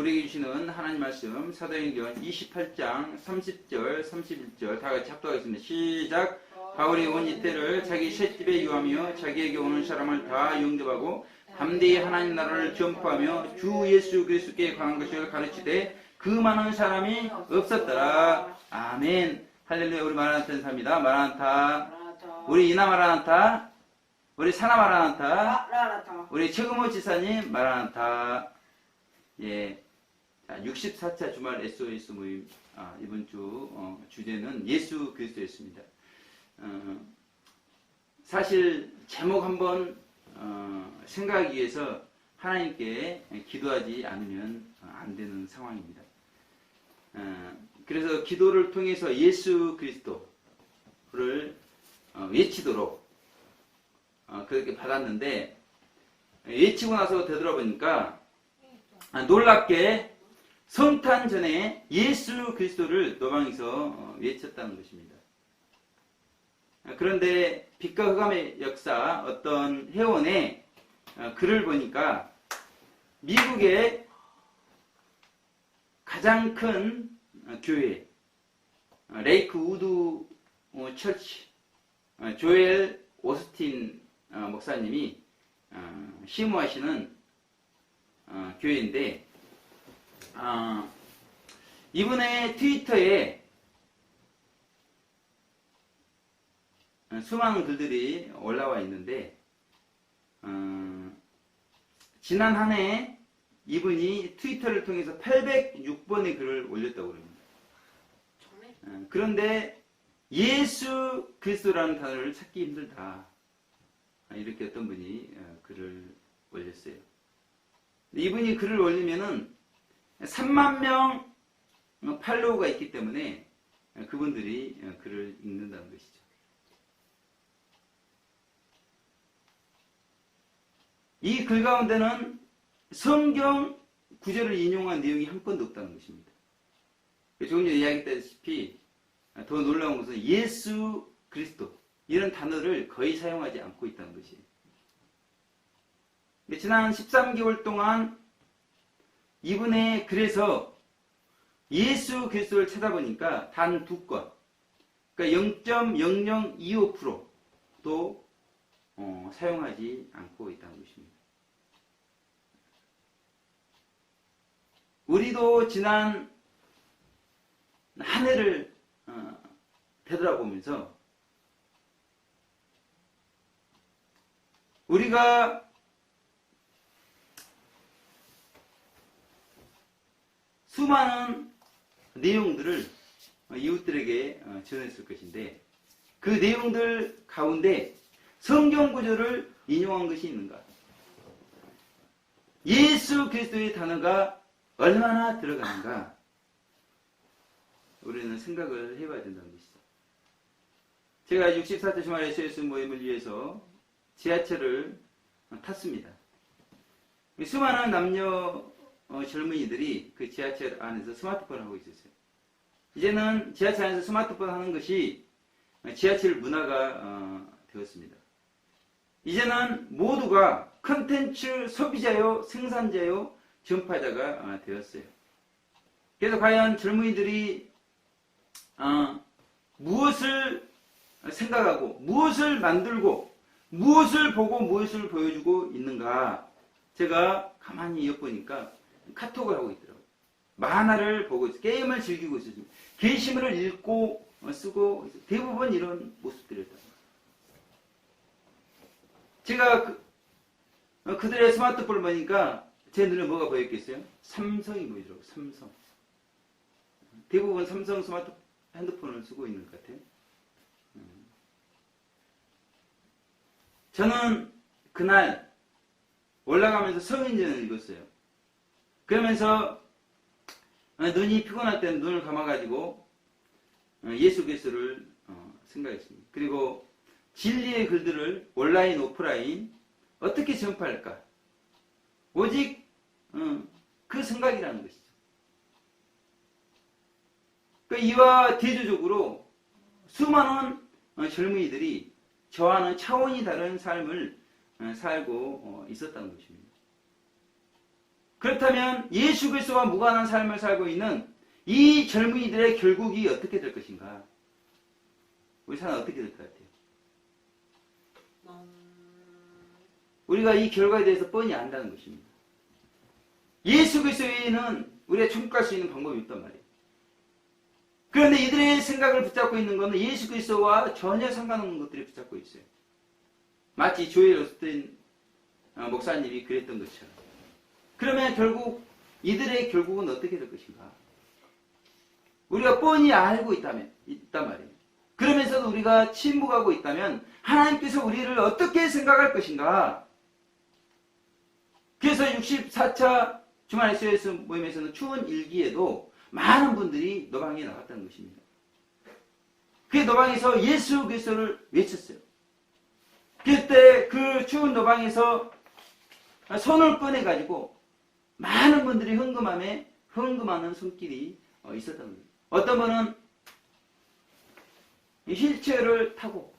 우리에게 주시는 하나님 말씀 사도행전 28장 30절 31절 다 같이 합독하겠습니다. 시작. 바울이 온 이때를 자기 셋집에 유하며 자기에게 오는 사람을 다 영접하고 담대히 하나님 나라를 전파하며 주 예수 그리스도께 관한 것을 가르치되 그 많은 사람이 없었더라. 아멘. 할렐루야. 우리 마라나타 인사입니다. 마라나타. 우리 이나 마라나타. 우리 사나 마라나타. 우리 최금호 지사님 마라나타. 예. 자, 64차 주말 SOS 모임. 이번 주 주제는 예수 그리스도였습니다. 사실 제목 한번 생각하기 위해서 하나님께 기도하지 않으면 안 되는 상황입니다. 그래서 기도를 통해서 예수 그리스도를 외치도록 그렇게 받았는데, 외치고 나서 되돌아보니까 놀랍게 성탄 전에 예수 그리스도를 노방에서 외쳤다는 것입니다. 그런데 빛과 흑암의 역사 어떤 회원의 글을 보니까 미국의 가장 큰 교회 레이크 우드 처치 조엘 오스틴 목사님이 심호하시는 교회인데, 이분의 트위터에 수많은 글들이 올라와 있는데, 지난 한 해 이분이 트위터를 통해서 806번의 글을 올렸다고 합니다. 그런데 예수 그리스도라는 단어를 찾기 힘들다, 이렇게 어떤 분이 글을 올렸어요. 이분이 글을 올리면은 3만 명 팔로우가 있기 때문에 그분들이 글을 읽는다는 것이죠. 이 글 가운데는 성경 구절을 인용한 내용이 한 건도 없다는 것입니다. 조금 전에 이야기했다시피 더 놀라운 것은 예수 그리스도 이런 단어를 거의 사용하지 않고 있다는 것이에요. 지난 13개월 동안 이분의 글에서 예수 그리스도를 찾아보니까 단 2건, 그러니까 0.0025%도 사용하지 않고 있다는 것입니다. 우리도 지난 한 해를 되돌아보면서 우리가 수많은 내용들을 이웃들에게 전했을 것인데, 그 내용들 가운데 성경 구절을 인용한 것이 있는가? 예수 그리스도의 단어가 얼마나 들어가는가? 우리는 생각을 해봐야 된다는 것이죠. 제가 64차 주말 SOS 모임을 위해서 지하철을 탔습니다. 수많은 남녀 젊은이들이 그 지하철 안에서 스마트폰을 하고 있었어요. 이제는 지하철 안에서 스마트폰 하는 것이 지하철 문화가 되었습니다. 이제는 모두가 컨텐츠 소비자요, 생산자요, 전파자가 되었어요. 그래서 과연 젊은이들이 무엇을 생각하고 무엇을 만들고 무엇을 보고 무엇을 보여주고 있는가? 제가 가만히 엿보니까 카톡을 하고 있더라고요. 만화를 보고 있어요. 게임을 즐기고 있어요. 게시물을 읽고 쓰고 있어요. 대부분 이런 모습들이었다. 제가 그들의 스마트폰을 보니까 제 눈에 뭐가 보였겠어요? 삼성이 보이더라고요. 삼성. 대부분 삼성 핸드폰을 쓰고 있는 것 같아요. 저는 그날 올라가면서 성인전을 읽었어요. 그러면서 눈이 피곤할 때는 눈을 감아가지고 예수 그리스도를 생각했습니다. 그리고 진리의 글들을 온라인, 오프라인 어떻게 전파할까? 오직 그 생각이라는 것이죠. 그러니까 이와 대조적으로 수많은 젊은이들이 저와는 차원이 다른 삶을 살고 있었다는 것입니다. 그렇다면 예수 그리스도와 무관한 삶을 살고 있는 이 젊은이들의 결국이 어떻게 될 것인가? 우리 사람 어떻게 될 것 같아요? 우리가 이 결과에 대해서 뻔히 안다는 것입니다. 예수 그리스도 외에는 우리가 천국 갈 수 있는 방법이 없단 말이에요. 그런데 이들의 생각을 붙잡고 있는 것은 예수 그리스도와 전혀 상관없는 것들이 붙잡고 있어요. 마치 조엘 오스틴 목사님이 그랬던 것처럼. 그러면 결국 이들의 결국은 어떻게 될 것인가? 우리가 뻔히 알고 있단 말이에요. 그러면서도 우리가 침묵하고 있다면 하나님께서 우리를 어떻게 생각할 것인가? 그래서 64차 주말 SOS 모임에서는 추운 일기에도 많은 분들이 노방에 나갔다는 것입니다. 그 노방에서 예수 그리스도를 외쳤어요. 그때 그 추운 노방에서 손을 꺼내가지고 많은 분들이 헌금하는 손길이 있었다는 거예요. 어떤 분은 휠체어를 타고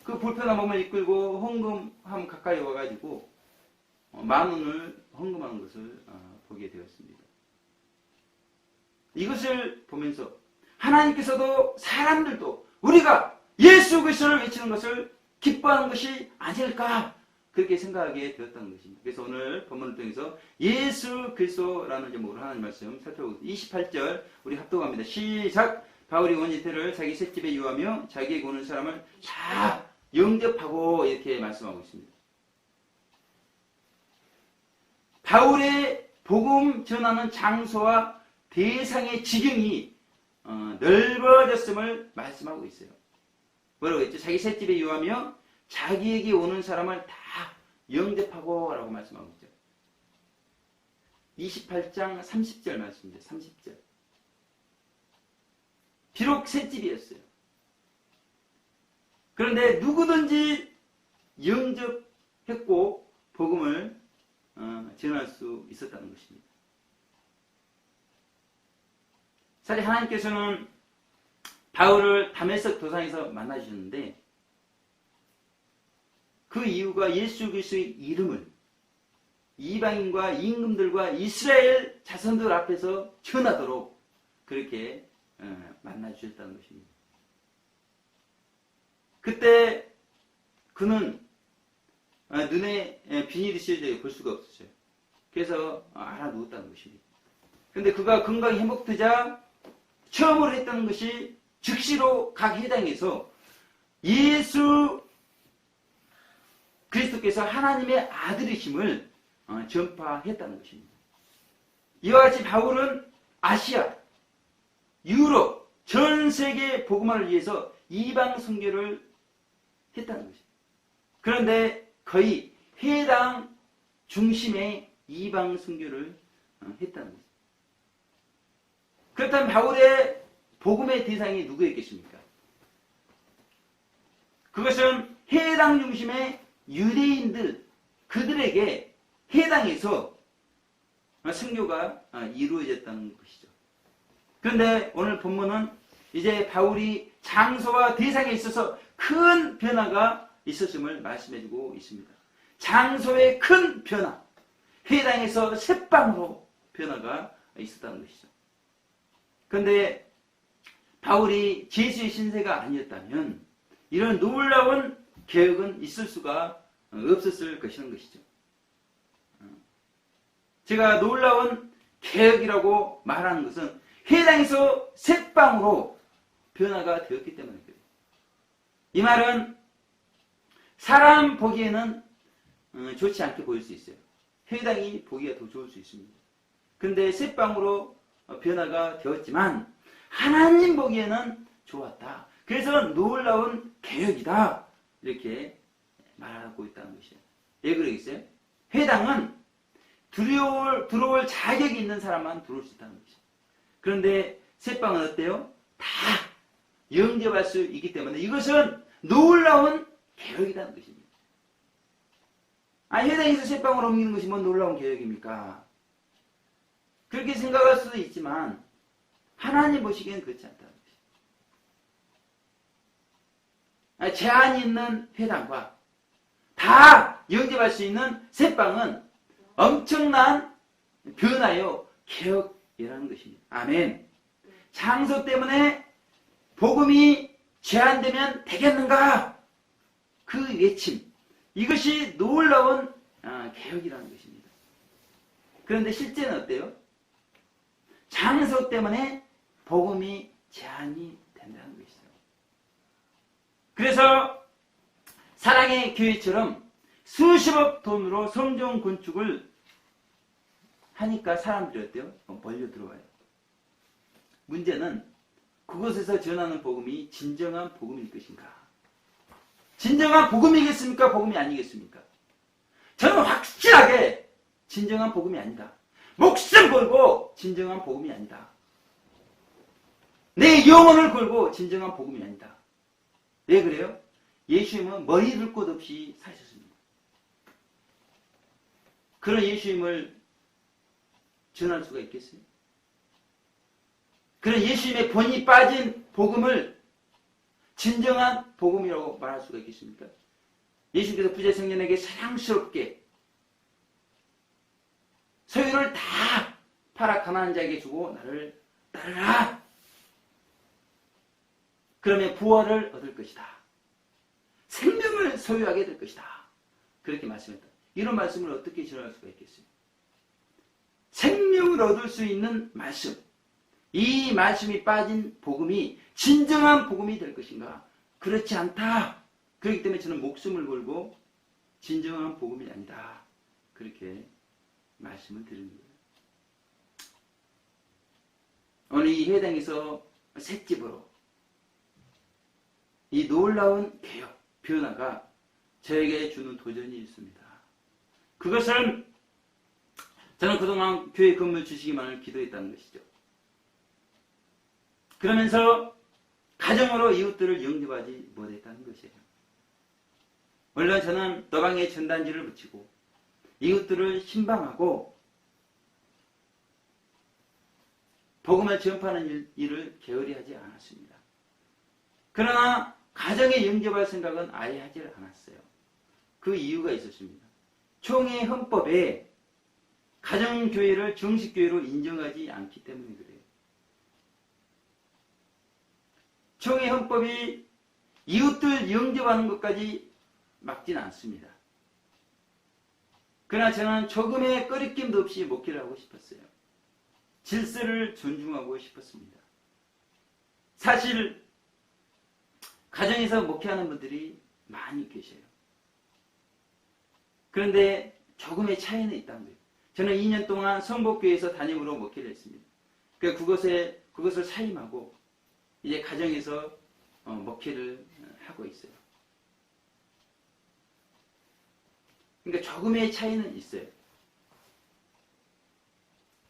그 불편한 몸을 이끌고 헌금함 가까이 와가지고 10,000원을 헌금하는 것을 보게 되었습니다. 이것을 보면서 하나님께서도 사람들도 우리가 예수 그리스도를 외치는 것을 기뻐하는 것이 아닐까 그렇게 생각하게 되었다는 것입니다. 그래서 오늘 본문을 통해서 예수 그리스도라는 제목으로 하나님 말씀 살펴보겠습니다. 28절 우리 합독합니다. 시작! 바울이 온 이태를 자기 셋집에 유하며 자기에게 오는 사람을 다 영접하고 이렇게 말씀하고 있습니다. 바울의 복음 전하는 장소와 대상의 지경이 넓어졌음을 말씀하고 있어요. 뭐라고 했죠? 자기 셋집에 유하며 자기에게 오는 사람을 다 영접하고 라고 말씀하고 있죠. 28장 30절 말씀입니다. 30절. 비록 셋집이었어요. 그런데 누구든지 영접했고 복음을 전할 수 있었다는 것입니다. 사실 하나님께서는 바울을 다메섹 도상에서 만나주셨는데 그 이유가 예수 그리스도의 이름을 이방인과 임금들과 이스라엘 자손들 앞에서 전하도록 그렇게 만나주셨다는 것입니다. 그때 그는 눈에 비닐이 씌워져 볼 수가 없었어요. 그래서 알아누웠다는 것입니다. 그런데 그가 건강이 회복되자 처음으로 했다는 것이 즉시로 각 회당에서 예수 그리스도께서 하나님의 아들이심을 전파했다는 것입니다. 이와 같이 바울은 아시아, 유럽, 전 세계 복음화를 위해서 이방 선교를 했다는 것입니다. 그런데 거의 회당 중심의 이방 선교를 했다는 것입니다. 그렇다면 바울의 복음의 대상이 누구였겠습니까? 그것은 회당 중심의 유대인들, 그들에게 해당해서 선교가 이루어졌다는 것이죠. 그런데 오늘 본문은 이제 바울이 장소와 대상에 있어서 큰 변화가 있었음을 말씀해주고 있습니다. 장소의 큰 변화, 회당에서 셋방으로 변화가 있었다는 것이죠. 그런데 바울이 제수의 신세가 아니었다면 이런 놀라운 개혁은 있을 수가 없었을 것이라는 것이죠. 제가 놀라운 개혁이라고 말하는 것은 회당에서 셋방으로 변화가 되었기 때문이거든요. 이 말은 사람 보기에는 좋지 않게 보일 수 있어요. 회당이 보기가 더 좋을 수 있습니다. 그런데 셋방으로 변화가 되었지만 하나님 보기에는 좋았다. 그래서 놀라운 개혁이다. 이렇게 말하고 있다는 것이에요. 왜 그러겠어요? 회당은 들어올 자격이 있는 사람만 들어올 수 있다는 것이죠. 그런데 셋방은 어때요? 다 영접할 수 있기 때문에 이것은 놀라운 개혁이라는 것입니다. 회당에서 셋방으로 옮기는 것이 뭔 놀라운 개혁입니까? 그렇게 생각할 수도 있지만 하나님 보시기엔 그렇지 않다는 것입니다. 제한이 있는 회당과 다 영접할 수 있는 셋방은 엄청난 변화요, 개혁이라는 것입니다. 아멘. 장소 때문에 복음이 제한되면 되겠는가? 그 외침, 이것이 놀라운 개혁이라는 것입니다. 그런데 실제는 어때요? 장소 때문에 복음이 제한이 된다는 것이죠. 그래서 사랑의 교회처럼 수십억 돈으로 성전 건축을 하니까 사람들이 어때요? 몰려 들어와요. 문제는 그곳에서 전하는 복음이 진정한 복음일 것인가? 진정한 복음이겠습니까? 복음이 아니겠습니까? 저는 확실하게 진정한 복음이 아니다. 목숨 걸고 진정한 복음이 아니다. 내 영혼을 걸고 진정한 복음이 아니다. 왜 그래요? 예수님은 머리 둘 곳 없이 사셨습니다. 그런 예수님을 전할 수가 있겠어요? 그런 예수님의 본이 빠진 복음을 진정한 복음이라고 말할 수가 있겠습니까? 예수님께서 부재성년에게 사랑스럽게 소유를 다 팔아 가난한 자에게 주고 나를 따르라. 그러면 부활을 얻을 것이다. 생명을 소유하게 될 것이다. 그렇게 말씀했다. 이런 말씀을 어떻게 전할 수가 있겠어요? 생명을 얻을 수 있는 말씀, 이 말씀이 빠진 복음이 진정한 복음이 될 것인가? 그렇지 않다. 그렇기 때문에 저는 목숨을 걸고 진정한 복음이 아니다. 그렇게 말씀을 드리는 거예요. 오늘 이 회당에서 셋집으로 이 놀라운 개혁, 변화가 저에게 주는 도전이 있습니다. 그것은 저는 그동안 교회 건물 주시기만을 기도했다는 것이죠. 그러면서 가정으로 이웃들을 영접하지 못했다는 것이에요. 물론 저는 너방에 전단지를 붙이고 이웃들을 신방하고 복음을 전파하는 일을 게을리 하지 않았습니다. 그러나 가정에 영접할 생각은 아예 하지 않았어요. 그 이유가 있었습니다. 총회 헌법에 가정교회를 정식교회로 인정하지 않기 때문에 그래요. 총회 헌법이 이웃들 영접하는 것까지 막지는 않습니다. 그러나 저는 조금의 꺼리낌도 없이 목회를 하고 싶었어요. 질서를 존중하고 싶었습니다. 사실 가정에서 목회하는 분들이 많이 계셔요. 그런데 조금의 차이는 있다는 거예요. 저는 2년 동안 성복교회에서 단임으로 목회를 했습니다. 그것을 사임하고 이제 가정에서 목회를 하고 있어요. 그러니까 조금의 차이는 있어요.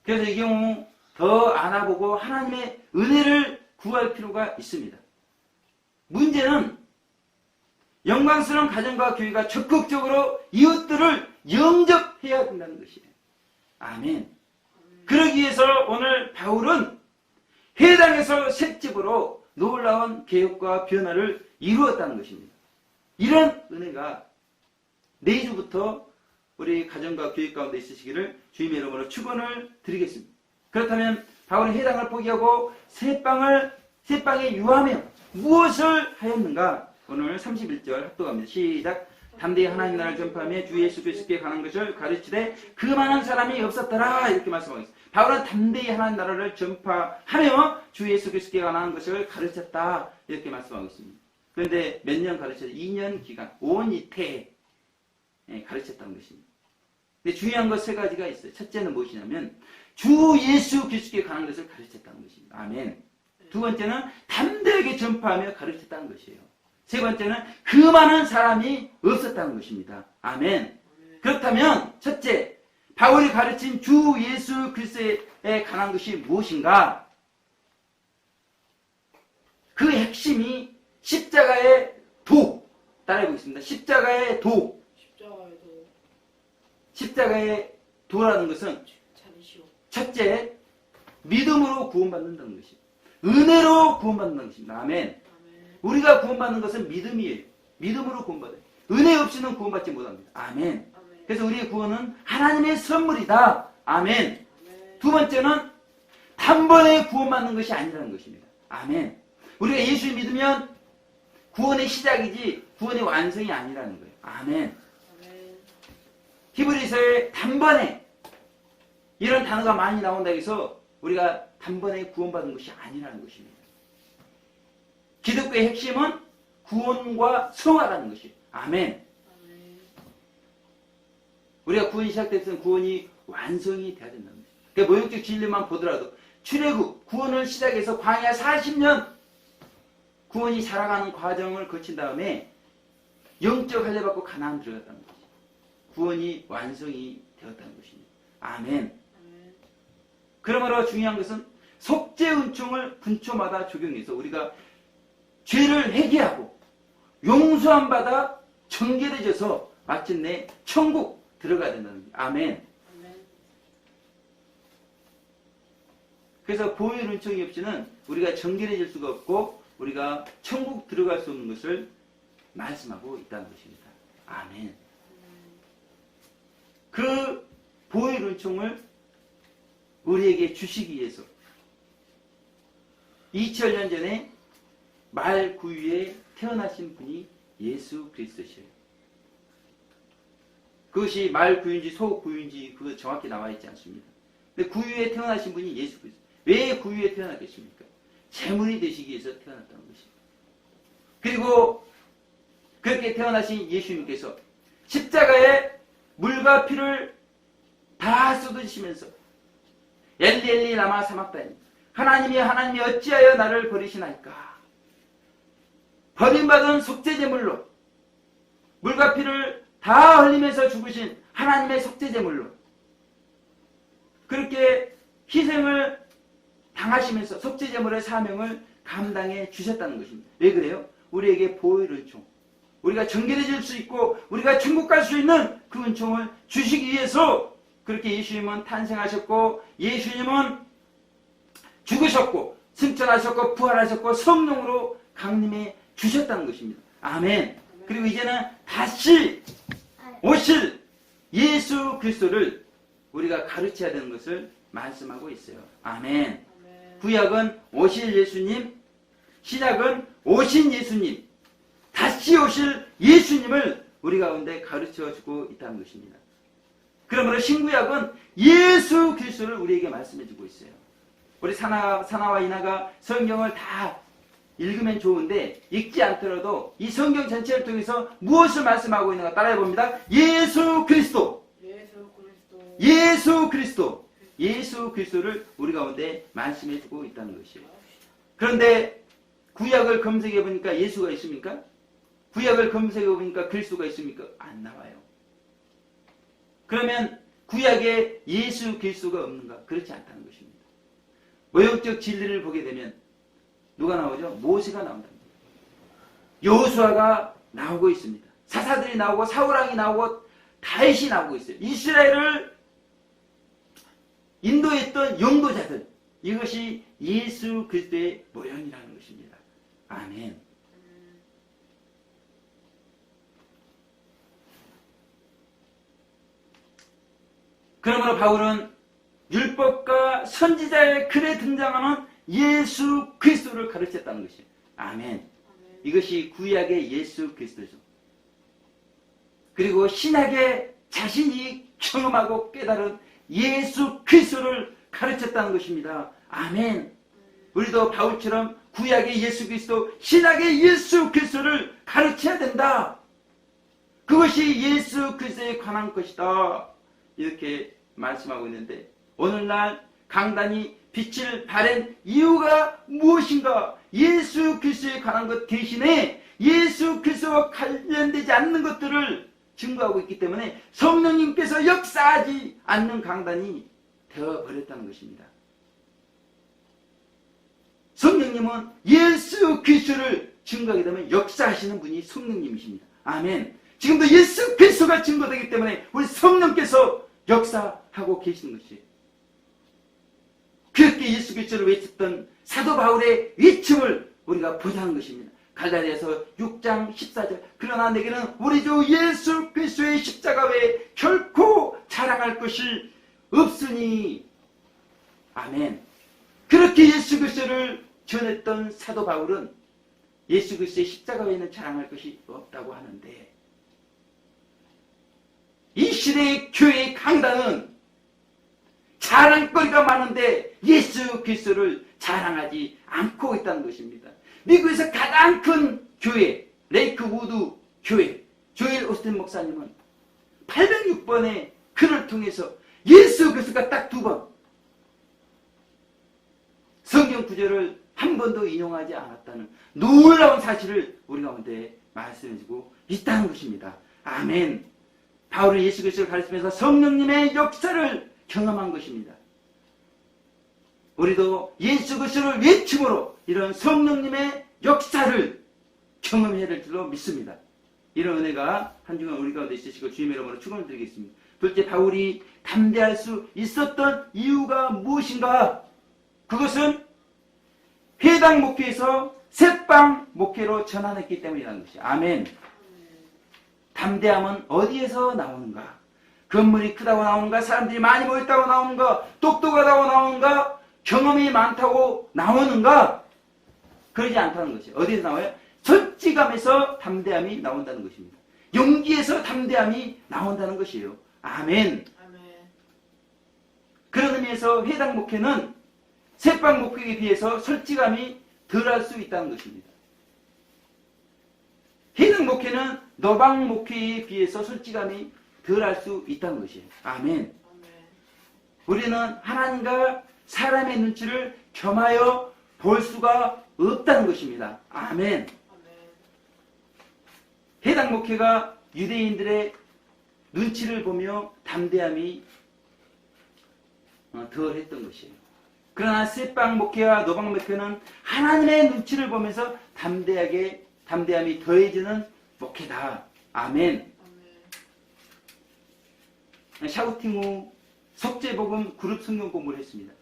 그래서 이 경우 더 알아보고 하나님의 은혜를 구할 필요가 있습니다. 문제는 영광스러운 가정과 교회가 적극적으로 이웃들을 영접해야 된다는 것이에요. 아멘. 그러기 위해서 오늘 바울은 회당에서 셋집으로 놀라운 개혁과 변화를 이루었다는 것입니다. 이런 은혜가 내주부터 우리 가정과 교회 가운데 있으시기를 주님의 이름으로 축원을 드리겠습니다. 그렇다면 바울은 회당을 포기하고 새방에 유하며 무엇을 하였는가? 오늘 31절 합독합니다. 시작. 담대히 하나님 나라를 전파하며 주 예수 그리스도께 관한 것을 가르치되 그 많은 사람이 없었더라. 이렇게 말씀하고 있습니다. 바울은 담대히 하나님 나라를 전파하며 주 예수 그리스도께 관한 것을 가르쳤다. 이렇게 말씀하고 있습니다. 그런데 몇 년 가르쳤어요? 2년 기간, 온 이태 가르쳤다는 것입니다. 근데 중요한 것 세 가지가 있어요. 첫째는 무엇이냐면 주 예수 그리스도께 관한 것을 가르쳤다는 것입니다. 아멘. 두 번째는 담대하게 전파하며 가르쳤다는 것이에요. 세 번째는 그 많은 사람이 없었다는 것입니다. 아멘. 그렇다면 첫째, 바울이 가르친 주 예수 그리스도에 관한 것이 무엇인가? 그 핵심이 십자가의 도. 따라해보겠습니다. 십자가의 도. 십자가의 도라는 것은 첫째, 믿음으로 구원받는다는 것입니다. 은혜로 구원받는다는 것입니다. 아멘. 우리가 구원받는 것은 믿음이에요. 믿음으로 구원받아요. 은혜 없이는 구원받지 못합니다. 아멘. 그래서 우리의 구원은 하나님의 선물이다. 아멘. 두 번째는 단번에 구원받는 것이 아니라는 것입니다. 아멘. 우리가 예수를 믿으면 구원의 시작이지 구원의 완성이 아니라는 거예요. 아멘. 히브리서에 단번에 이런 단어가 많이 나온다 해서 우리가 단번에 구원받은 것이 아니라는 것입니다. 기독교의 핵심은 구원과 성화라는 것이에요. 아멘. 우리가 구원이 시작됐을 때 구원이 완성이 돼야 된다는 거예요. 그러니까 모형적 진리만 보더라도 출애굽 구원을 시작해서 광야 40년 구원이 자라가는 과정을 거친 다음에 영적 할례 받고 가나안 들어갔다는 거죠. 구원이 완성이 되었다는 것입니다. 아멘. 그러므로 중요한 것은 속죄 은총을 분초마다 적용해서 우리가 죄를 회개하고 용서함 받아 정결해져서 마침내 천국 들어가야 된다는 거예요. 아멘. 그래서 보혈 은총이 없이는 우리가 정결해질 수가 없고 우리가 천국 들어갈 수 없는 것을 말씀하고 있다는 것입니다. 아멘. 그 보혈 은총을 우리에게 주시기 위해서 2000년 전에 말 구유에 태어나신 분이 예수 그리스도시에요. 그것이 말 구유인지 소 구유인지 그거 정확히 나와 있지 않습니다. 근데 구유에 태어나신 분이 예수 그리스도. 왜 구유에 태어났겠습니까? 제물이 되시기 위해서 태어났다는 것입니다. 그리고 그렇게 태어나신 예수님께서 십자가에 물과 피를 다 쏟으시면서 엘리 엘리 라마 사막다니 하나님이 어찌하여 나를 버리시나이까. 버림받은 속죄제물로 물과 피를 다 흘리면서 죽으신 하나님의 속죄제물로 그렇게 희생을 당하시면서 속죄제물의 사명을 감당해 주셨다는 것입니다. 왜 그래요? 우리에게 보혈 은총, 우리가 정결해질 수 있고 우리가 천국 갈 수 있는 그 은총을 주시기 위해서 그렇게 예수님은 탄생하셨고 예수님은 죽으셨고 승천하셨고 부활하셨고 성령으로 강림해 주셨다는 것입니다. 아멘. 그리고 이제는 다시 오실 예수 그리스도를 우리가 가르쳐야 되는 것을 말씀하고 있어요. 아멘. 구약은 오실 예수님, 신약은 오신 예수님, 다시 오실 예수님을 우리 가운데 가르쳐주고 있다는 것입니다. 그러므로 신구약은 예수 그리스도를 우리에게 말씀해주고 있어요. 우리 사나와 이나가 성경을 다 읽으면 좋은데 읽지 않더라도 이 성경 전체를 통해서 무엇을 말씀하고 있는가 따라해봅니다. 예수 그리스도, 예수 그리스도, 예수 그리스도를 우리 가운데 말씀해주고 있다는 것이에요. 그런데 구약을 검색해보니까 예수가 있습니까? 구약을 검색해보니까 그리스도가 있습니까? 안 나와요. 그러면 구약에 예수 그리스도가 없는가? 그렇지 않다는 것입니다. 모형적 진리를 보게 되면 누가 나오죠? 모세가 나온답니다. 여호수아가 나오고 있습니다. 사사들이 나오고 사울왕이 나오고 다윗이 나오고 있어요. 이스라엘을 인도했던 용도자들, 이것이 예수 그리스도의 모형이라는 것입니다. 아멘. 그러므로 바울은 율법과 선지자의 글에 등장하는 예수 그리스도를 가르쳤다는 것이에요. 아멘. 이것이 구약의 예수 그리스도죠. 그리고 신약의 자신이 경험하고 깨달은 예수 그리스도를 가르쳤다는 것입니다. 아멘. 우리도 바울처럼 구약의 예수 그리스도, 신약의 예수 그리스도를 가르쳐야 된다. 그것이 예수 그리스도에 관한 것이다. 이렇게 말씀하고 있는데 오늘날 강단이 빛을 발한 이유가 무엇인가? 예수 그리스도에 관한 것 대신에 예수 그리스도와 관련되지 않는 것들을 증거하고 있기 때문에 성령님께서 역사하지 않는 강단이 되어버렸다는 것입니다. 성령님은 예수 그리스도를 증거하게 되면 역사하시는 분이 성령님이십니다. 아멘. 지금도 예수 그리스도가 증거되기 때문에 우리 성령께서 역사하고 계시는 것이에요. 그렇게 예수 그리스도를 외쳤던 사도 바울의 외침을 우리가 보자는 것입니다. 갈라디아서 6장 14절 그러나 내게는 우리 주 예수 그리스도의 십자가 외에 결코 자랑할 것이 없으니. 아멘. 그렇게 예수 그리스도를 전했던 사도 바울은 예수 그리스도의 십자가 외에는 자랑할 것이 없다고 하는데, 이 시대의 교회의 강단은 자랑거리가 많은데 예수 그리스도를 자랑하지 않고 있다는 것입니다. 미국에서 가장 큰 교회, 레이크 우드 교회, 조엘 오스틴 목사님은 806번의 글을 통해서 예수 그리스도가 딱 2번, 성경 구절을 한 번도 인용하지 않았다는 놀라운 사실을 우리 가운데 말씀해주고 있다는 것입니다. 아멘. 바울은 예수 그리스도를 가르치면서 성령님의 역사를 경험한 것입니다. 우리도 예수 그리스도를 외침으로 이런 성령님의 역사를 경험해야 될 줄로 믿습니다. 이런 은혜가 한 주간 우리 가운데 있으시고 주님의 이름으로 축원을 드리겠습니다. 둘째, 바울이 담대할 수 있었던 이유가 무엇인가? 그것은 회당 목회에서 새빵 목회로 전환했기 때문이라는 것이에요. 아멘. 담대함은 어디에서 나오는가? 건물이 크다고 나오는가? 사람들이 많이 모였다고 나오는가? 똑똑하다고 나오는가? 경험이 많다고 나오는가? 그러지 않다는 것이에요. 어디에서 나와요? 솔직함에서 담대함이 나온다는 것입니다. 용기에서 담대함이 나온다는 것이에요. 아멘. 그런 의미에서 회당 목회는 새빵 목회에 비해서 솔직함이 덜할 수 있다는 것입니다. 회당 목회는 노방 목회에 비해서 솔직함이 덜할 수 있다는 것이에요. 아멘. 우리는 하나님과 사람의 눈치를 겸하여 볼 수가 없다는 것입니다. 아멘. 회당 목회가 유대인들의 눈치를 보며 담대함이 덜 했던 것이에요. 그러나 새빵 목회와 노방 목회는 하나님의 눈치를 보면서 담대함이 더해지는 목회다. 아멘. 샤우팅 후 속죄복음 그룹 성경 공부를 했습니다.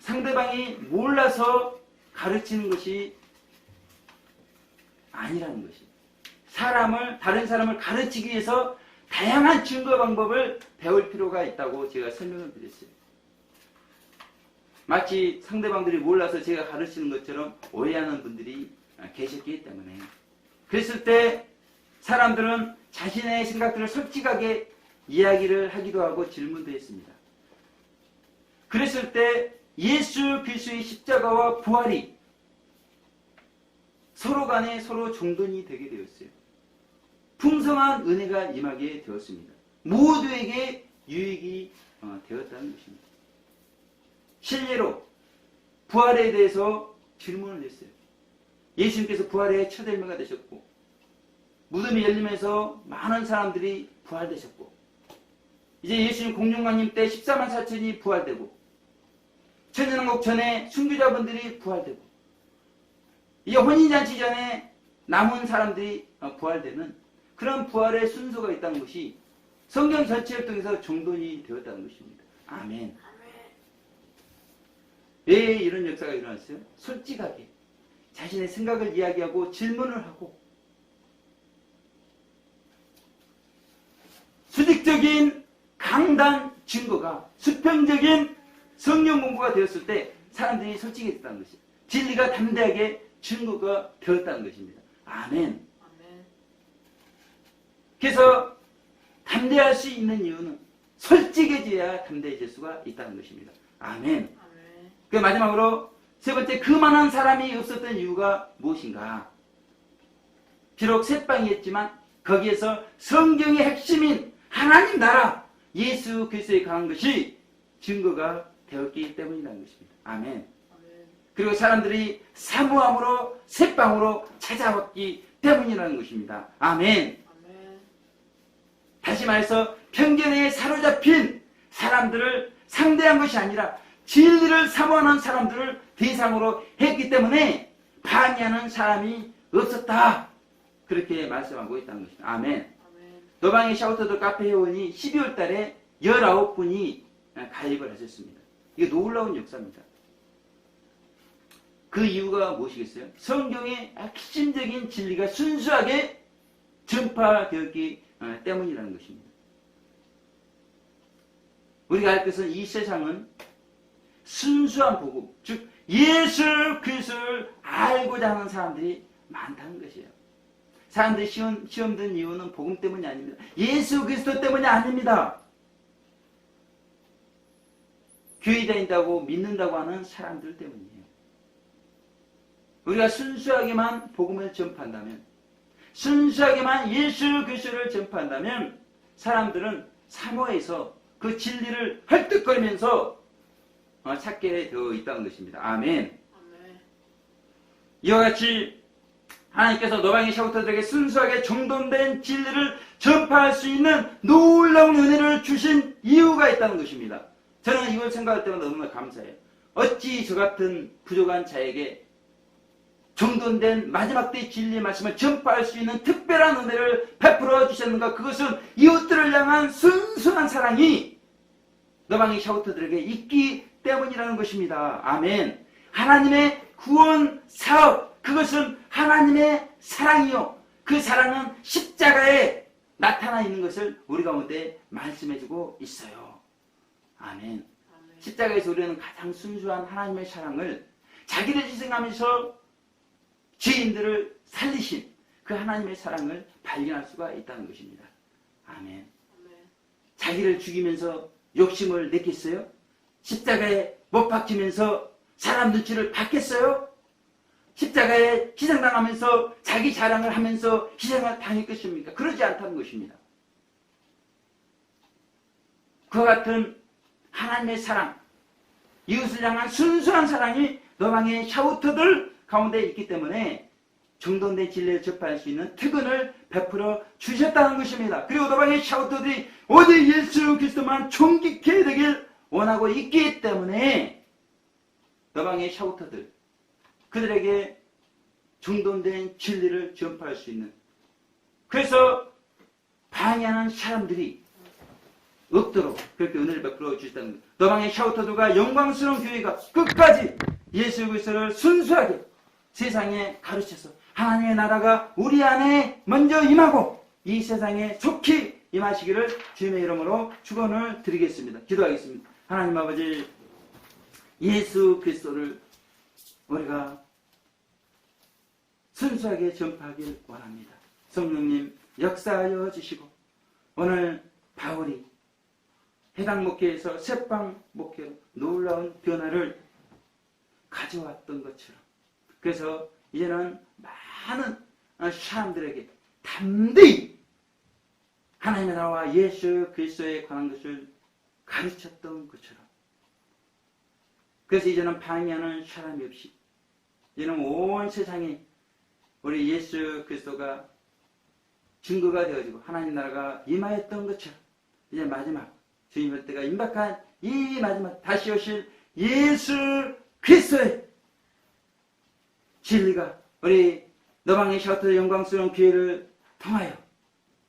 상대방이 몰라서 가르치는 것이 아니라는 것이, 다른 사람을 가르치기 위해서 다양한 증거 방법을 배울 필요가 있다고 제가 설명을 드렸어요. 마치 상대방들이 몰라서 제가 가르치는 것처럼 오해하는 분들이 계셨기 때문에, 그랬을 때 사람들은 자신의 생각들을 솔직하게 이야기를 하기도 하고 질문도 했습니다. 그랬을 때 예수 그리스도의 십자가와 부활이 서로 간에 서로 종전이 되게 되었어요. 풍성한 은혜가 임하게 되었습니다. 모두에게 유익이 되었다는 것입니다. 실례로 부활에 대해서 질문을 했어요. 예수님께서 부활의 첫 열매가 되셨고, 무덤이 열리면서 많은 사람들이 부활되셨고, 이제 예수님 공중강림 때 14만 4천이 부활되고, 천년왕국 전에 순교자분들이 부활되고, 이 혼인잔치 전에 남은 사람들이 부활되는 그런 부활의 순서가 있다는 것이 성경 전체를 통해서 정돈이 되었다는 것입니다. 아멘. 왜 이런 역사가 일어났어요? 솔직하게 자신의 생각을 이야기하고 질문을 하고, 수직적인 강단 증거가, 수평적인 성경 공부가 되었을 때 사람들이 솔직해졌다는 것이에요. 진리가 담대하게 증거가 되었다는 것입니다. 아멘. 그래서 담대할 수 있는 이유는 솔직해져야 담대해질 수가 있다는 것입니다. 아멘. 그 마지막으로 세 번째, 그만한 사람이 없었던 이유가 무엇인가? 비록 새빵이었지만 거기에서 성경의 핵심인 하나님 나라 예수 그리스도에 강한 것이 증거가 되었기 때문이라는 것입니다. 아멘. 그리고 사람들이 사모함으로 새빵으로 찾아왔기 때문이라는 것입니다. 아멘. 다시 말해서 편견에 사로잡힌 사람들을 상대한 것이 아니라 진리를 사모하는 사람들을 대상으로 했기 때문에 반의하는 사람이 없었다. 그렇게 말씀하고 있다는 것입니다. 아멘. 노방의 샤우터드 카페 회원이 12월 달에 19분이 가입을 하셨습니다. 이게 놀라운 역사입니다. 그 이유가 무엇이겠어요? 성경의 핵심적인 진리가 순수하게 전파되었기 때문이라는 것입니다. 우리가 알 것은 이 세상은 순수한 복음, 즉 예수 그리스도를 알고자 하는 사람들이 많다는 것이에요. 사람들이 시험 든 이유는 복음 때문이 아닙니다. 예수 그리스도 때문이 아닙니다. 교회 다닌다고 믿는다고 하는 사람들 때문이에요. 우리가 순수하게만 복음을 전파한다면, 순수하게만 예수 그리스도를 전파한다면 사람들은 사모해서 그 진리를 헐떡거리면서 찾게 되어 있다는 것입니다. 아멘. 이와 같이 하나님께서 노방의 샤우터들에게 순수하게 정돈된 진리를 전파할 수 있는 놀라운 은혜를 주신 이유가 있다는 것입니다. 저는 이걸 생각할 때마다 너무나 감사해요. 어찌 저 같은 부족한 자에게 정돈된 마지막 때의 진리의 말씀을 전파할 수 있는 특별한 은혜를 베풀어 주셨는가? 그것은 이웃들을 향한 순수한 사랑이 너방의 샤우터들에게 있기 때문이라는 것입니다. 아멘. 하나님의 구원 사업, 그것은 하나님의 사랑이요. 그 사랑은 십자가에 나타나 있는 것을 우리 가운데 말씀해주고 있어요. 아멘. 십자가에서 우리는 가장 순수한 하나님의 사랑을 자기를 희생하면서 죄인들을 살리신 그 하나님의 사랑을 발견할 수가 있다는 것입니다. 아멘. 자기를 죽이면서 욕심을 냈겠어요? 십자가에 못 박히면서 사람 눈치를 봤겠어요? 십자가에 희생당하면서 자기 자랑을 하면서 희생을 당했겠습니까? 그러지 않다는 것입니다. 그와 같은 하나님의 사랑, 이웃을 향한 순수한 사랑이 너방의 샤우터들 가운데 있기 때문에 정돈된 진리를 접할 수 있는 특권을 베풀어 주셨다는 것입니다. 그리고 너방의 샤우터들이 오직 예수 그리스도만 존귀케 되길 원하고 있기 때문에 너방의 샤우터들, 그들에게 정돈된 진리를 전파할 수 있는, 그래서 방해하는 사람들이 없도록 그렇게 은혜를 베풀어 주셨다는 것. 너방의 샤우터들과 영광스러운 교회가 끝까지 예수 그리스도를 순수하게 세상에 가르쳐서 하나님의 나라가 우리 안에 먼저 임하고 이 세상에 속히 임하시기를 주님의 이름으로 축원을 드리겠습니다. 기도하겠습니다. 하나님 아버지, 예수 그리스도를 우리가 순수하게 전파하길 원합니다. 성령님 역사하여 주시고 오늘 바울이 해당 목회에서 새빵 목회로 놀라운 변화를 가져왔던 것처럼, 그래서 이제는 많은 사람들에게 담대히 하나님의 나라와 예수 그리스도에 관한 것을 가르쳤던 것처럼, 그래서 이제는 방해하는 사람이 없이 이제는 온 세상에 우리 예수 그리스도가 증거가 되어지고 하나님 나라가 임하였던 것처럼 이제 마지막 주님 올 때가 임박한 이 마지막 다시 오실 예수 그리스도의 진리가 우리 너방의 샤우터 영광스러운 기회를 통하여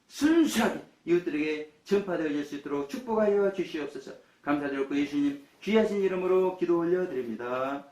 순수하게 이웃들에게 전파되어질 수 있도록 축복하여 주시옵소서. 감사드렸고 예수님 귀하신 이름으로 기도 올려드립니다.